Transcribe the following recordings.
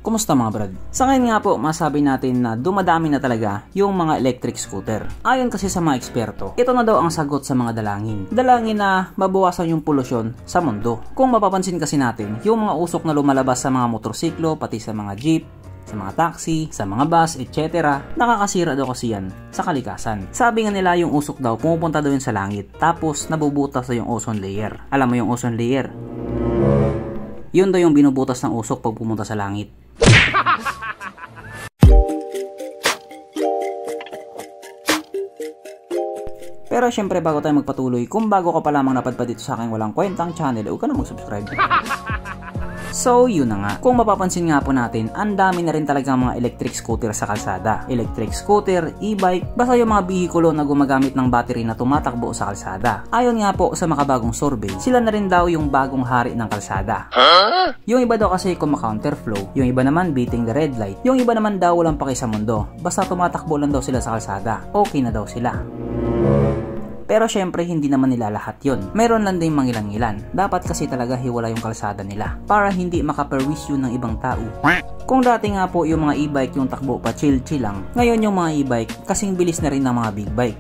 Kumusta mga brad? Sa ngayon nga po, masabi natin na dumadami na talaga yung mga electric scooter. Ayon kasi sa mga eksperto, ito na daw ang sagot sa mga dalangin. Dalangin na mabawasan yung polusyon sa mundo. Kung mapapansin kasi natin, yung mga usok na lumalabas sa mga motorsiklo, pati sa mga jeep, sa mga taxi, sa mga bus, etc. nakakasira daw kasi yan sa kalikasan. Sabi nga nila yung usok daw pumupunta daw yun sa langit, tapos nabubutas daw yung ozone layer. Alam mo yung ozone layer? Yun daw yung binubutas ng usok pag pumunta sa langit. Pero syempre bago tayo magpatuloy, kung bago ka pa lamang napadpad dito sa aking walang kwentang channel, huwag ka na mag-subscribe. So yun na nga, kung mapapansin nga po natin, ang dami na rin talaga mga electric scooter sa kalsada. Electric scooter, e-bike, basta yung mga bihikulo na gumagamit ng battery na tumatakbo sa kalsada. Ayon nga po sa makabagong survey, sila na rin daw yung bagong hari ng kalsada. Yung iba daw kasi counterflow, yung iba naman beating the red light, yung iba naman daw walang paki sa mundo, basta tumatakbo lang daw sila sa kalsada, okay na daw sila. Pero syempre hindi naman nila lahat yon. Meron lang din mangilan-ngilan. Dapat kasi talaga hiwala yung kalsada nila para hindi makaperwisyo ng ibang tao. Kung dati nga po yung mga e-bike yung takbo pa chill-chill lang, ngayon yung mga e-bike kasing bilis na rin ng mga big bike.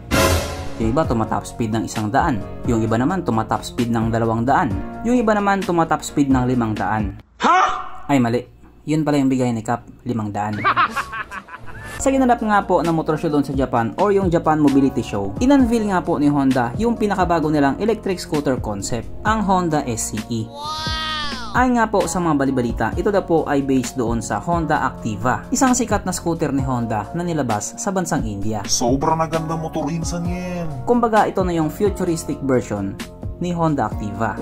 Yung iba tumatop speed ng 100, yung iba naman tumatop speed ng 200, yung iba naman tumatop speed ng 500. Ha? Ay mali, yun pala yung bigay ni Cap, 500. Sa ginanap nga po ng motor show doon sa Japan or yung Japan Mobility Show, in-unveil nga po ni Honda yung pinakabago nilang electric scooter concept, ang Honda SCE. Ayon nga po sa mga balibalita, ito daw po ay based doon sa Honda Activa, isang sikat na scooter ni Honda na nilabas sa bansang India. Sobrang naganda motor insan yan. Kumbaga ito na yung futuristic version ni Honda Activa.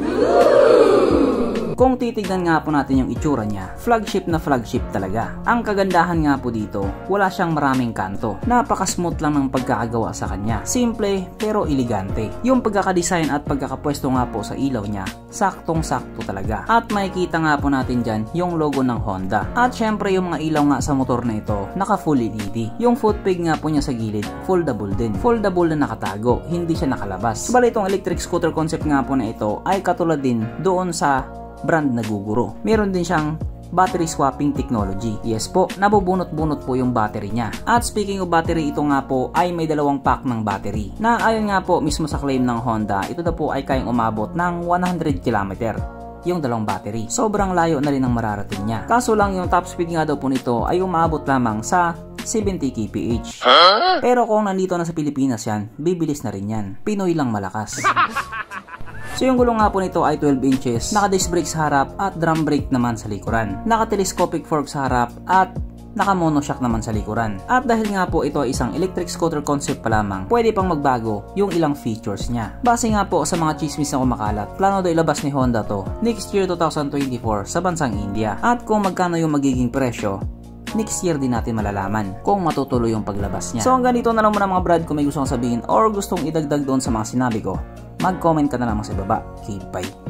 Kung titignan nga po natin yung itsura niya, flagship na flagship talaga. Ang kagandahan nga po dito, wala siyang maraming kanto. Napaka-smooth lang ng pagkakagawa sa kanya. Simple pero elegante. Yung pagkakadesign at pagkakapwesto nga po sa ilaw niya, saktong-sakto talaga. At makikita nga po natin dyan yung logo ng Honda. At syempre yung mga ilaw nga sa motor na ito, naka full LED. Yung footpeg nga po niya sa gilid, foldable din. Foldable na nakatago, hindi siya nakalabas. Bali itong electric scooter concept nga po na ito ay katulad din doon sa brand na Gogoro. Meron din siyang battery swapping technology. Yes po, nabubunot-bunot po yung battery niya. At speaking of battery, ito nga po ay may dalawang pack ng battery. Na ayon nga po mismo sa claim ng Honda, ito na po ay kayang umabot ng 100 km yung dalawang battery. Sobrang layo na rin ang mararating niya. Kaso lang yung top speed nga daw po nito ay umabot lamang sa 70 kph. Pero kung nandito na sa Pilipinas yan, bibilis na rin yan. Pinoy lang malakas. So yung gulong nga po nito ay 12 inches, naka-disc brake sa harap at drum brake naman sa likuran. Naka-telescopic fork sa harap at naka-monoshock naman sa likuran. At dahil nga po ito ay isang electric scooter concept pa lamang, pwede pang magbago yung ilang features niya. Base nga po sa mga chismis na kumakalat, plano daw ilabas ni Honda to next year 2024 sa bansang India. At kung magkano yung magiging presyo, next year din natin malalaman kung matutuloy yung paglabas niya. So hanggang dito na lang muna mga brad. Kung may gustong sabihin or gustong idagdag doon sa mga sinabi ko, mag-comment ka na lamang sa baba. Okay, bye.